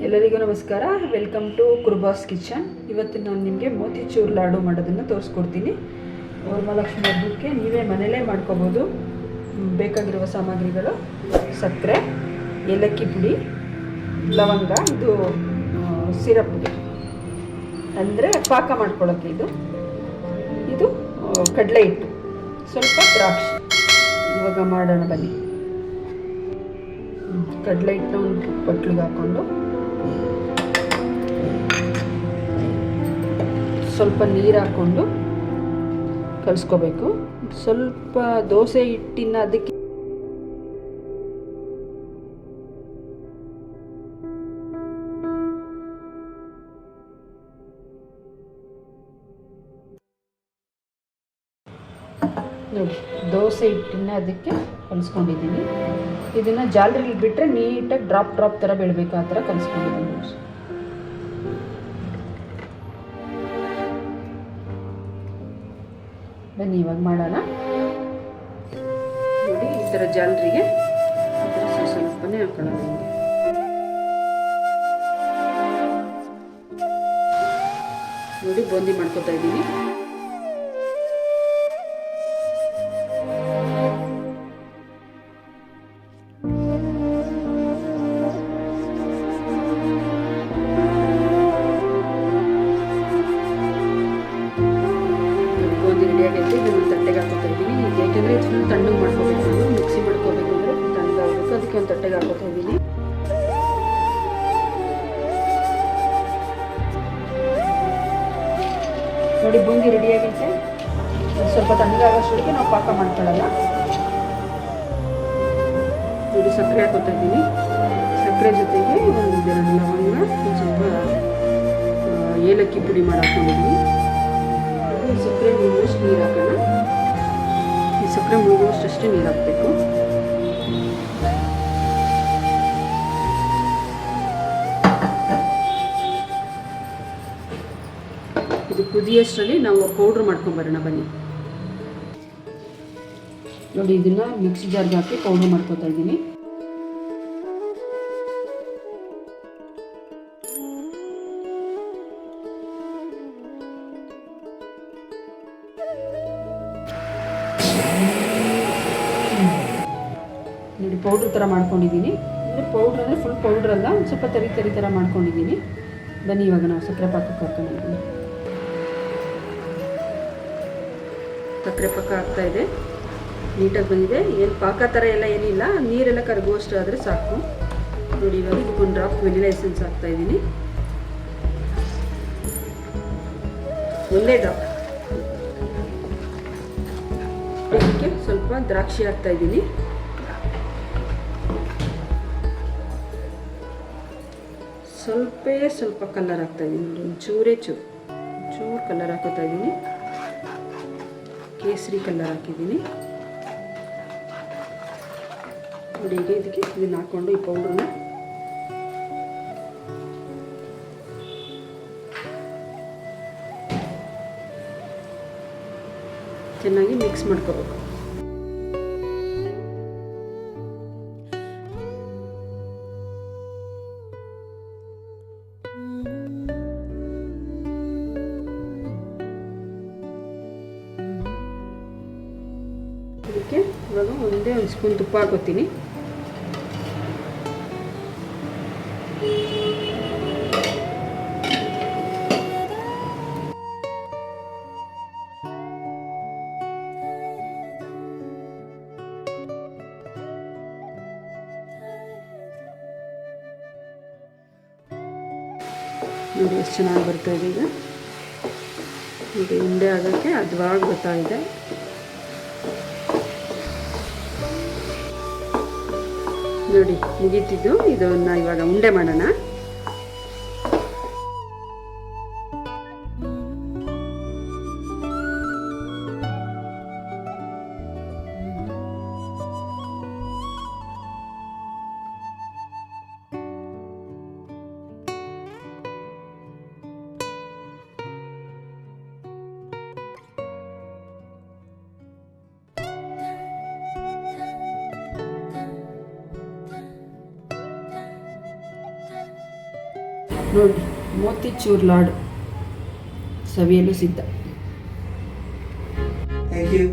ಎಲ್ಲರಿಗೂ ನಮಸ್ಕಾರ. Welcome to Kurbas kitchen. ಇವತ್ತು ನಾನು ನಿಮಗೆ ಮೋತಿಚೂರ್ ಲಾಡು ಮಾಡೋದನ್ನು ತೋರಿಸ್ಕೊಡ್ತೀನಿ. ವರಮಹಾಲಕ್ಷ್ಮಿ ಹಬ್ಬಕ್ಕೆ ನೀವೇ ಮನೆಯಲ್ಲೇ ಮಾಡ್ಕೋಬೋದು. ಬೇಕಾಗಿರುವ ಸಾಮಗ್ರಿಗಳು: ಸಕ್ಕರೆ, ಏಲಕ್ಕಿ ಪುಡಿ, ಲವಂಗ, ಇದು ಸಿರಪ್ಗೆ ಅಂದರೆ ಪಾಕ ಮಾಡ್ಕೊಳ್ಳೋಕ್ಕೆ, ಇದು ಕಡಲೆ ಹಿಟ್ಟು, ಸ್ವಲ್ಪ ದ್ರಾಕ್ಷಿ. ಇವಾಗ ಮಾಡೋಣ ಬನ್ನಿ. ಕಡಲೆ ಹಿಟ್ಟನ್ನ ಒಂದು ಬಟ್ಲಿಗೆ ಹಾಕ್ಕೊಂಡು ಸ್ವಲ್ಪ ನೀರು ಹಾಕ್ಕೊಂಡು ಕಲಿಸ್ಕೋಬೇಕು. ಸ್ವಲ್ಪ ದೋಸೆ ಹಿಟ್ಟಿನ ಅದಕ್ಕೆ ನೋಡಿ, ದೋಸೆ ಹಿಟ್ಟನ್ನ ಅದಕ್ಕೆ ಕಲಿಸ್ಕೊಂಡಿದ್ದೀನಿ. ಇದನ್ನು ಜಾಲರಿಲಿ ಬಿಟ್ಟರೆ ನೀಟಾಗಿ ಡ್ರಾಪ್ ಥರ ಬೀಳಬೇಕು, ಆ ಥರ ಕಲಿಸ್ಕೊಂಡಿದ್ದೀನಿ. ಬನ್ನಿ ಇವಾಗ ಮಾಡೋಣ. ನೋಡಿ, ಈ ಥರ ಜಾಲರಿಗೆ ಈ ಥರ ಸ್ವಲ್ಪನೇ ಹಾಕೊಳ್ಳೋಣ. ಹಿಂಗೆ ನೋಡಿ, ಬೂಂದಿ ಮಾಡ್ಕೊತಾ ಇದ್ದೀನಿ. ರೆಡಿ ಆಗೈತೆ. ಇದನ್ನು ತಟ್ಟೆಗೆ ಹಾಕೋತಾ ಇದ್ದೀನಿ. ಏಕೆಂದರೆ ಇದು ಫುಲ್ ತಣ್ಣಗೆ ಮಾಡ್ಕೋಬೇಕು, ಮಿಕ್ಸಿ ಮಾಡ್ಕೋಬೇಕು ಅಂದರೆ ತಣ್ಣಗಾಗಬೇಕು. ಅದಕ್ಕೆ ಒಂದು ತಟ್ಟೆಗೆ ಹಾಕೋತಾ ಇದ್ದೀನಿ. ನೋಡಿ, ಬೂಂದಿ ರೆಡಿ ಆಗೈತೆ. ಸ್ವಲ್ಪ ತಣ್ಣಗಾಗೋಷ್ಟೊಳಗೆ ನಾವು ಪಾಕ ಮಾಡ್ಕೊಳ್ಳೋಣ. ನೋಡಿ, ಸಕ್ಕರೆ ಹಾಕೋತಾ ಇದ್ದೀನಿ. ಸಕ್ಕರೆ ಜೊತೆಗೆ ಒಂದು 2 ಲವಂಗ, ಒಂದು ಸ್ವಲ್ಪ ಏಲಕ್ಕಿ ಪುಡಿ ಮಾಡಿ ಹಾಕೊಂಡಿದ್ದೀನಿ. ಸಕ್ಕರೆ ಮುಳುಗುವಷ್ಟು ನೀರು ಹಾಕೋಣ. ಈ ಸಕ್ಕರೆ ಮುಳುಗುವಷ್ಟೇ ನೀರು ಹಾಕಬೇಕು. ಇದು ಕುದಿಯೋಷ್ಟರಲ್ಲಿ ನಾವು ಪೌಡ್ರ್ ಮಾಡ್ಕೊಂಬರೋಣ ಬನ್ನಿ. ನೋಡಿ, ಇದನ್ನು ಮಿಕ್ಸಿ ಜಾರ್ಗೆ ಹಾಕಿ ಪೌಡ್ರ್ ಮಾಡ್ಕೊತಾ ಇದ್ದೀನಿ. ನೋಡಿ, ಪೌಡ್ರ್ ಥರ ಮಾಡ್ಕೊಂಡಿದ್ದೀನಿ. ಅಂದರೆ ಪೌಡ್ರ್ ಅಂದರೆ ಫುಲ್ ಪೌಡ್ರ್ ಅಲ್ಲ, ಒಂದು ಸ್ವಲ್ಪ ತರಿ ಥರ ಮಾಡ್ಕೊಂಡಿದ್ದೀನಿ. ಬನ್ನಿ ಇವಾಗ ನಾವು ಸಕ್ಕರೆ ಪಾಕಕ್ಕೆ ಹಾಕೊಂಡಿದ್ದೀನಿ. ಸಕ್ಕರೆ ಪಾಕ ಆಗ್ತಾಯಿದೆ, ನೀಟಾಗಿ ಬಂದಿದೆ. ಏನು ಪಾಕ ಥರ ಎಲ್ಲ ಏನಿಲ್ಲ, ನೀರೆಲ್ಲ ಕರಗುವಷ್ಟು ಆದರೆ ಸಾಕು. ನೋಡಿ, ಇವಾಗ ಇದಕ್ಕೊಂದು ಡ್ರಾಪ್ ವೆನಿಲಾ ಎಸೆನ್ಸ್ ಹಾಕ್ತಾಯಿದ್ದೀನಿ. ಒಂದೇ ಡ್ರಾಪ್. ಇದಕ್ಕೆ ಸ್ವಲ್ಪ ದ್ರಾಕ್ಷಿ ಹಾಕ್ತಾಯಿದ್ದೀನಿ. ಸ್ವಲ್ಪ ಕಲರ್ ಹಾಕ್ತಾಯಿದ್ದೀನಿ. ನೋಡಿ, ಚೂರು ಕಲರ್ ಹಾಕೋತಾ ಇದ್ದೀನಿ. ಕೇಸರಿ ಕಲರ್ ಹಾಕಿದ್ದೀನಿ. ನೋಡಿ, ಈಗ ಇದನ್ನು ಹಾಕ್ಕೊಂಡು ಈ ಪೌಡ್ರನ್ನ ಚೆನ್ನಾಗಿ ಮಿಕ್ಸ್ ಮಾಡ್ಕೋಬೇಕು. ಇದಕ್ಕೆ ಇವಾಗ ಒಂದೇ ಒಂದು ಸ್ಪೂನ್ ತುಪ್ಪ ಹಾಕೋತೀನಿ. ನೋಡಿ, ಎಷ್ಟು ಚೆನ್ನಾಗಿ ಬರ್ತಾ ಇದೆ. ಈಗ ಉಂಡೆ ಆಗೋಕ್ಕೆ ಹದವಾಗಿ ಬರ್ತಾ ಇದೆ. ನೋಡಿ, ಮುಗೀತಿದ್ದು. ಇದನ್ನು ಇವಾಗ ಉಂಡೆ ಮಾಡೋಣ. ನೋಡಿ, ಮೋತಿಚೂರ್ ಲಾಡು ಸವಿಯಲು ಸಿದ್ಧ. Thank you.